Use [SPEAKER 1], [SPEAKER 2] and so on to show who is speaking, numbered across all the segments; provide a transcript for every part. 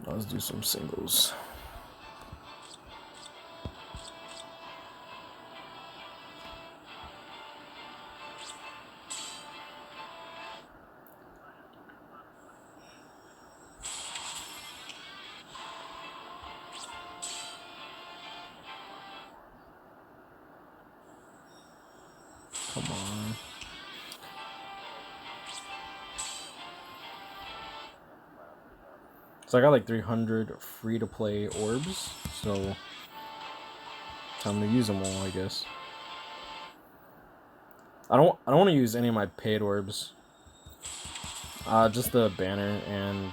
[SPEAKER 1] Let's do some singles. Come on. So I got like 300 free-to-play orbs, so time to use them all, I guess. I don't want to use any of my paid orbs. Just the banner, and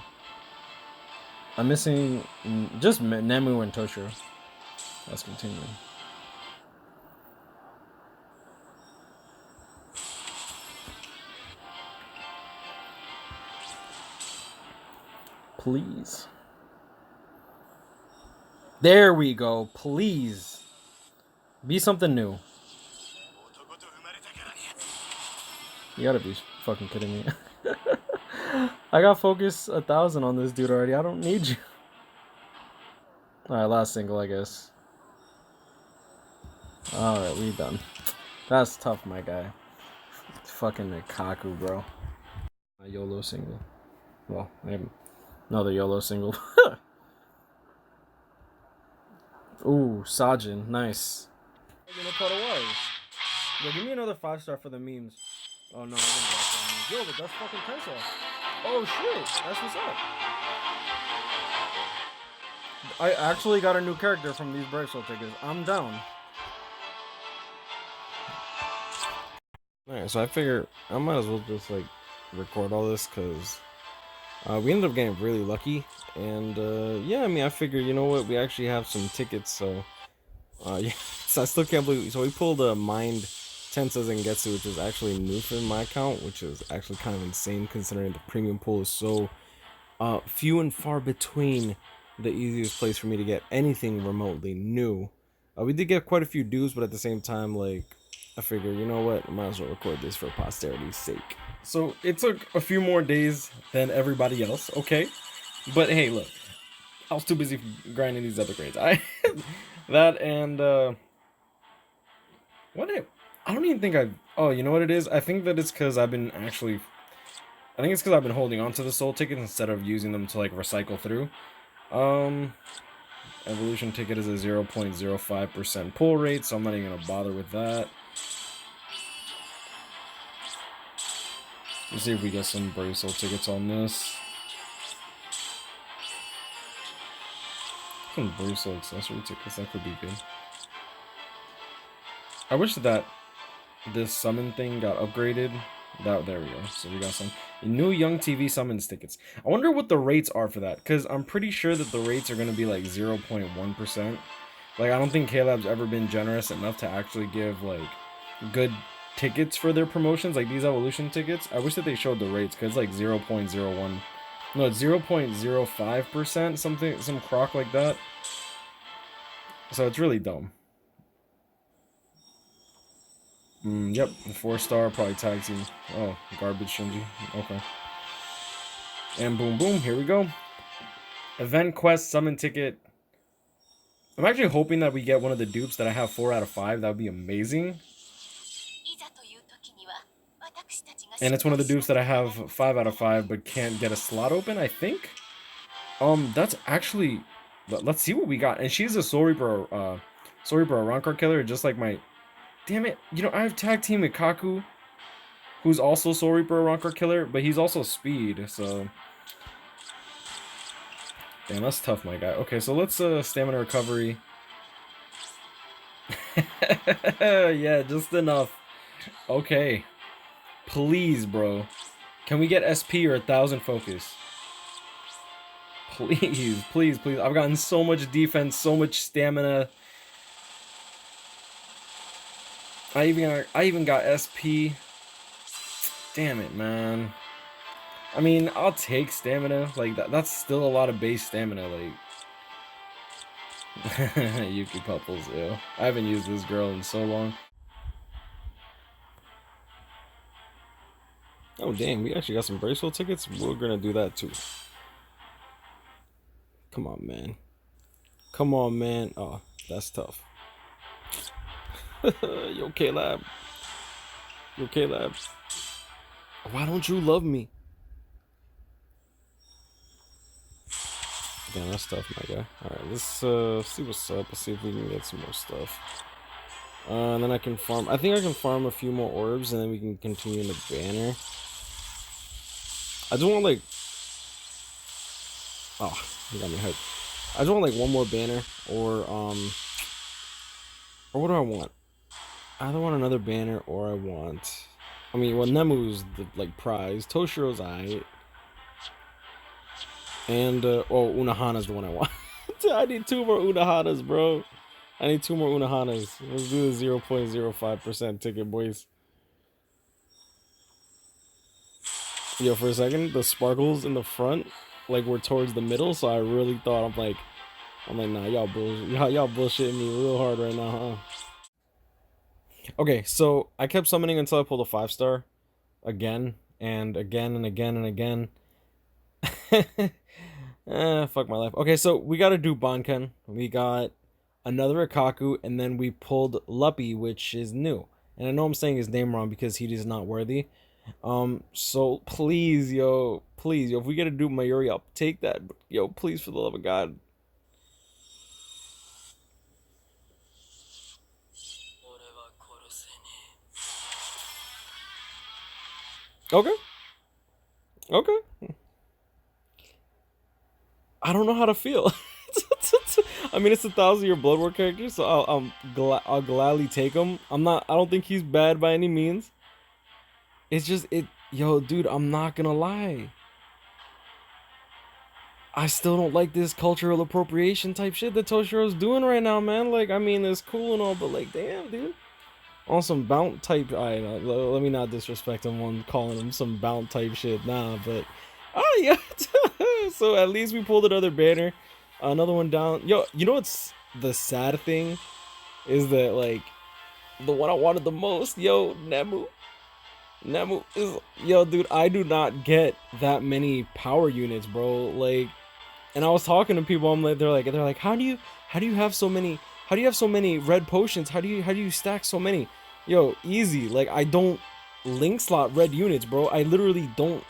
[SPEAKER 1] I'm missing just Nemu and Toshiro. Let's continue. Please. There we go. Please. Be something new. You gotta be fucking kidding me. I got focus 1,000 on this dude already. I don't need you. Alright, last single, I guess. Alright, we done. That's tough, my guy. Fucking Nikaku, bro. A YOLO single. Well, maybe another YOLO single. Ooh, Sajin, nice. Yo, give me another 5-star for the memes. Oh no, I didn't get that memes. Yo, but that's fucking Tensor. Oh shit, that's what's up. I actually got a new character from these bracelet tickets. I'm down. Alright, so I figure I might as well just like record all this because we ended up getting really lucky, and yeah, I mean, I figure, you know what, we actually have some tickets, so yeah, so I still can't believe. So we pulled a Mind Tensas and Getsu, which is actually new for my account, which is actually kind of insane considering the premium pool is so few and far between the easiest place for me to get anything remotely new. We did get quite a few dues, but at the same time, like, I figure, you know what, I might as well record this for posterity's sake. So it took a few more days than everybody else, okay? But hey, look, I was too busy grinding these other grades. That and what I don't even think oh, you know what it is? I think that it's because I've been holding on to the soul tickets instead of using them to like recycle through. Evolution ticket is a 0.05% pull rate, so I'm not even gonna bother with that. Let's see if we get some Brave Soul tickets on this. Some Brave Soul accessory tickets, that could be good. I wish that this summon thing got upgraded. There we go. So we got some new Young TV summons tickets. I wonder what the rates are for that, because I'm pretty sure that the rates are going to be like 0.1%. Like, I don't think K-Lab's ever been generous enough to actually give like good tickets for their promotions, like these evolution tickets. I wish that they showed the rates, because it's like 0.01. No, it's 0.05%, something, some crock like that. So it's really dumb. Yep, 4-star, probably tag team. Oh, garbage Shinji. Okay. And boom, boom, here we go. Event quest summon ticket. I'm actually hoping that we get one of the dupes that I have 4 out of 5. That would be amazing. And it's one of the dupes that I have 5 out of 5, but can't get a slot open, I think. That's actually... Let's see what we got. And she's a Soul Reaper, Around card killer, just like my... Damn it, you know, I have tag team with Kaku, who's also Soul Reaper Around killer, but he's also speed, so... Damn, that's tough, my guy. Okay, so let's, stamina recovery. Yeah, just enough. Okay. Please, bro. Can we get SP or 1,000 focus? Please, please, please. I've gotten so much defense, so much stamina. I even got SP. Damn it, man. I mean, I'll take stamina. Like, that's still a lot of base stamina, like. Yuki Pupples, ew. I haven't used this girl in so long. Oh, dang, we actually got some bracelet tickets. We're gonna do that, too. Come on, man. Come on, man. Oh, that's tough. Yo, K-Lab. Yo, K-Lab. Why don't you love me? Damn, that's tough, my guy. Alright, let's see what's up. Let's see if we can get some more stuff. And then I can farm. I think I can farm a few more orbs, and then we can continue in the banner. I just want, like... Oh, you got me hyped. I just want, like, one more banner, or what do I want? I either want another banner, or I want... I mean, well, Nemu's the, like, prize. Toshiro's aight. And, oh, Unahana's the one I want. I need 2 more Unahanas, bro. I need 2 more Unahanas. Let's do the 0.05% ticket, boys. Yo, for a second, the sparkles in the front, like, were towards the middle, so I really thought, I'm like, nah, y'all bullshitting me real hard right now, huh? Okay, so I kept summoning until I pulled a 5-star. Again, and again, and again, and again. Fuck my life. Okay, so we gotta do Banken. We got another Ikaku, and then we pulled Luppy, which is new. And I know I'm saying his name wrong because he is not worthy. So please, yo, if we get to do Mayuri, I'll take that. Yo, please, for the love of God. Okay. Okay. I don't know how to feel. I mean, it's a 1,000-year Blood War character, so I'll gladly take him. I don't think he's bad by any means. It's just yo, dude, I'm not gonna lie. I still don't like this cultural appropriation type shit that Toshiro's doing right now, man. Like, I mean, it's cool and all, but like, damn, dude. On some Bount type, let me not disrespect him on calling him some Bount type shit, nah, but oh yeah. So at least we pulled another banner, another one down. Yo, you know what's the sad thing is that, like, the one I wanted the most, yo, Nemu is, yo, dude, I do not get that many power units, bro. Like, and I was talking to people, I'm like, they're like, how do you have so many? How do you have so many red potions? How do you stack so many? Yo, easy. Like, I don't link slot red units, bro. I literally don't.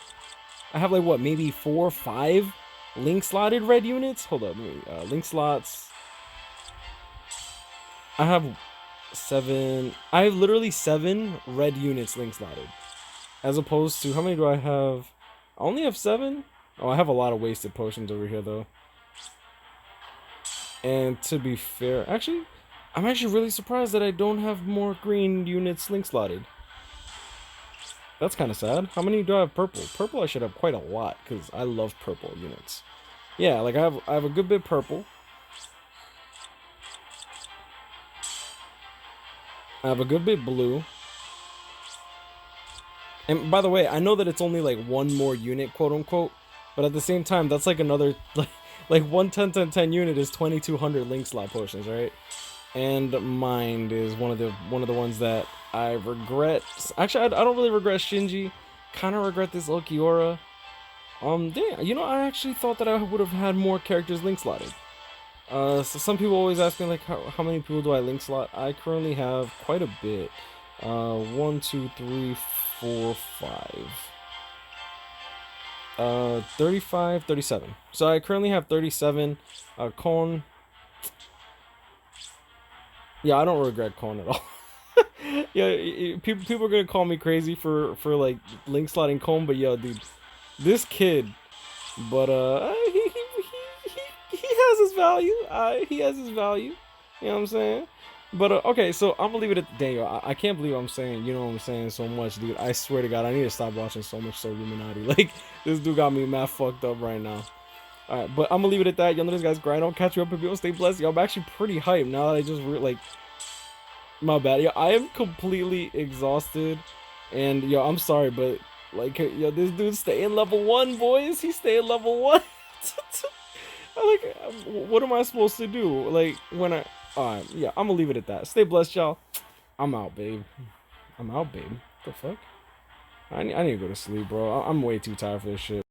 [SPEAKER 1] I have, like, what, maybe 4 or 5 link slotted red units? Hold up, link slots. I have 7. I have literally 7 red units link slotted. As opposed to, how many do I have? I only have 7? Oh, I have a lot of wasted potions over here, though. And to be fair, actually, I'm actually really surprised that I don't have more green units link slotted. That's kind of sad. How many do I have purple? Purple I should have quite a lot, because I love purple units. Yeah, like, I have a good bit purple. I have a good bit blue. And by the way, I know that it's only like 1 more unit, quote unquote, but at the same time, that's like another, like 1 10 unit is 2,200 link slot potions, right? And Mind is one of the ones that I regret. Actually, I don't really regret Shinji. Kind of regret this Ulquiorra. Damn, you know, I actually thought that I would have had more characters link slotted. So some people always ask me, like, how many people do I link slot? I currently have quite a bit. 1, 2, 3, 4, 5. 35, 37. So I currently have 37. Kon. Yeah, I don't regret Kon at all. Yeah, people are gonna call me crazy for like link slotting Kon, but yo, dude, this kid, but he has his value. He has his value. You know what I'm saying? But okay, so I'm gonna leave it at Daniel. I can't believe I'm saying, you know what I'm saying, so much, dude. I swear to God, I need to stop watching so much So Illuminati. Like, this dude got me mad fucked up right now. Alright, but I'm gonna leave it at that. Y'all know this guy's grind. I'll catch you up if you stay blessed. Yo, I'm actually pretty hyped now that I just like, my bad. Yo, I am completely exhausted, and yo, I'm sorry, but like, yo, this dude's staying level 1, boys. He's staying level 1. Like, what am I supposed to do? Like, when I. Alright, yeah, I'm gonna leave it at that. Stay blessed, y'all. I'm out, babe. I'm out, babe. What the fuck? I need to go to sleep, bro. I'm way too tired for this shit.